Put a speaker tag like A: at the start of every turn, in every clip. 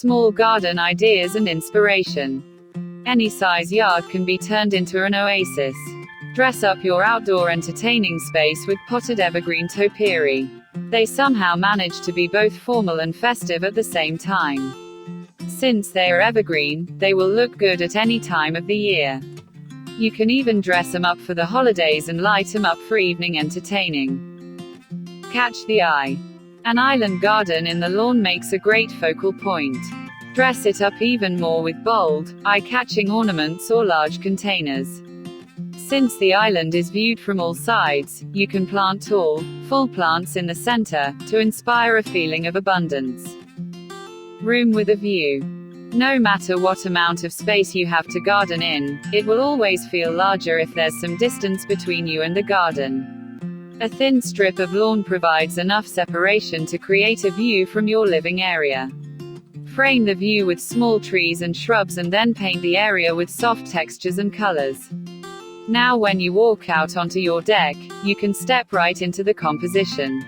A: small garden ideas and inspiration. Any size yard can be turned into an oasis. Dress up your outdoor entertaining space with potted evergreen topiary. They somehow manage to be both formal and festive at the same time. Since they are evergreen, they will look good at any time of the year. You can even dress them up for the holidays and light them up for evening entertaining. Catch the eye. An island garden in the lawn makes a great focal point. Dress it up even more with bold, eye-catching ornaments or large containers. Since the island is viewed from all sides, you can plant tall, full plants in the center, to inspire a feeling of abundance. Room with a view. No matter what amount of space you have to garden in, it will always feel larger if there's some distance between you and the garden. A thin strip of lawn provides enough separation to create a view from your living area. Frame the view with small trees and shrubs and then paint the area with soft textures and colors. Now when you walk out onto your deck, you can step right into the composition.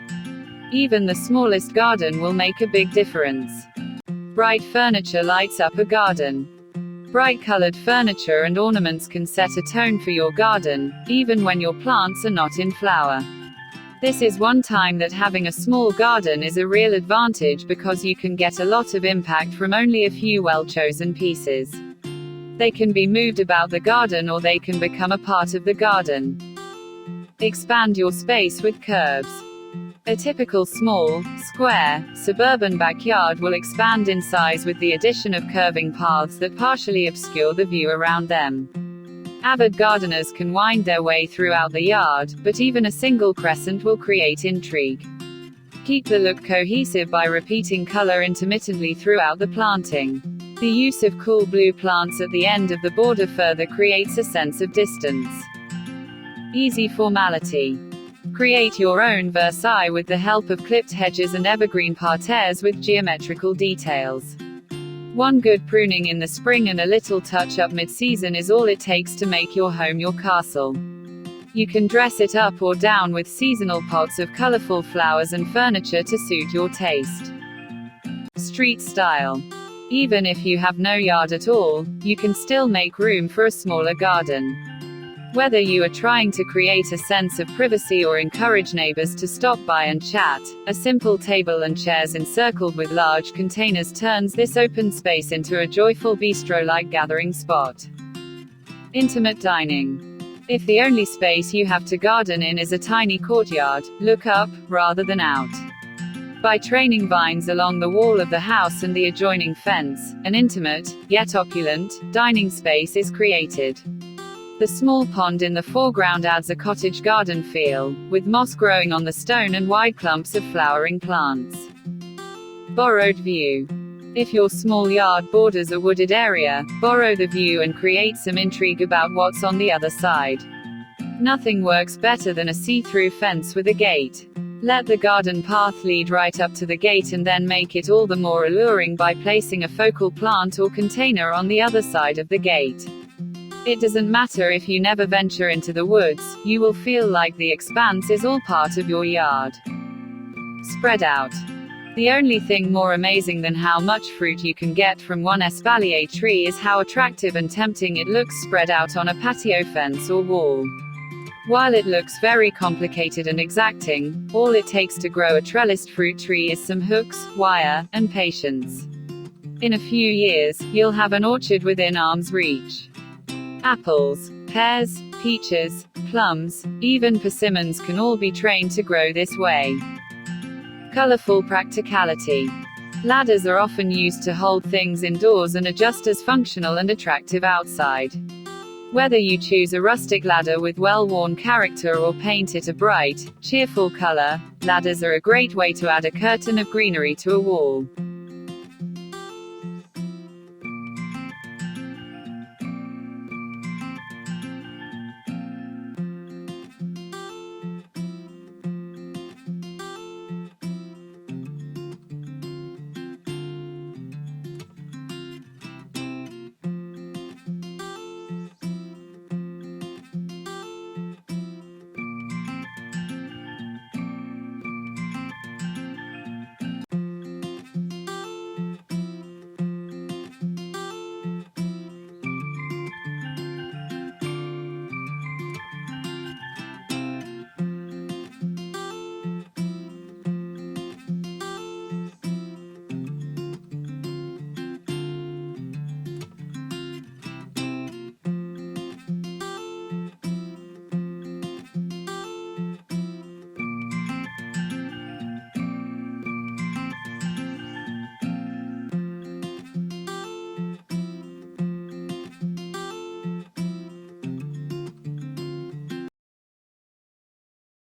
A: Even the smallest garden will make a big difference. Bright furniture lights up a garden. Bright colored furniture and ornaments can set a tone for your garden, even when your plants are not in flower. This is one time that having a small garden is a real advantage because you can get a lot of impact from only a few well-chosen pieces. They can be moved about the garden or they can become a part of the garden. Expand your space with curves. A typical small, square, suburban backyard will expand in size with the addition of curving paths that partially obscure the view around them. Avid gardeners can wind their way throughout the yard, but even a single crescent will create intrigue. Keep the look cohesive by repeating color intermittently throughout the planting. The use of cool blue plants at the end of the border further creates a sense of distance. Easy formality. Create your own Versailles with the help of clipped hedges and evergreen parterres with geometrical details. One good pruning in the spring and a little touch-up mid-season is all it takes to make your home your castle. You can dress it up or down with seasonal pots of colorful flowers and furniture to suit your taste. Street style. Even if you have no yard at all, you can still make room for a smaller garden. Whether you are trying to create a sense of privacy or encourage neighbors to stop by and chat, a simple table and chairs encircled with large containers turns this open space into a joyful bistro-like gathering spot. Intimate dining. If the only space you have to garden in is a tiny courtyard, look up, rather than out. By training vines along the wall of the house and the adjoining fence, an intimate, yet opulent, dining space is created. The small pond in the foreground adds a cottage garden feel, with moss growing on the stone and wide clumps of flowering plants. Borrowed view. If your small yard borders a wooded area, borrow the view and create some intrigue about what's on the other side. Nothing works better than a see-through fence with a gate. Let the garden path lead right up to the gate and then make it all the more alluring by placing a focal plant or container on the other side of the gate. It doesn't matter if you never venture into the woods, you will feel like the expanse is all part of your yard. Spread out. The only thing more amazing than how much fruit you can get from one espalier tree is how attractive and tempting it looks spread out on a patio fence or wall. While it looks very complicated and exacting, all it takes to grow a trellised fruit tree is some hooks, wire, and patience. In a few years, you'll have an orchard within arm's reach. Apples, pears, peaches, plums, even persimmons can all be trained to grow this way. Colorful practicality. Ladders are often used to hold things indoors and are just as functional and attractive outside. Whether you choose a rustic ladder with well-worn character or paint it a bright, cheerful color, ladders are a great way to add a curtain of greenery to a wall.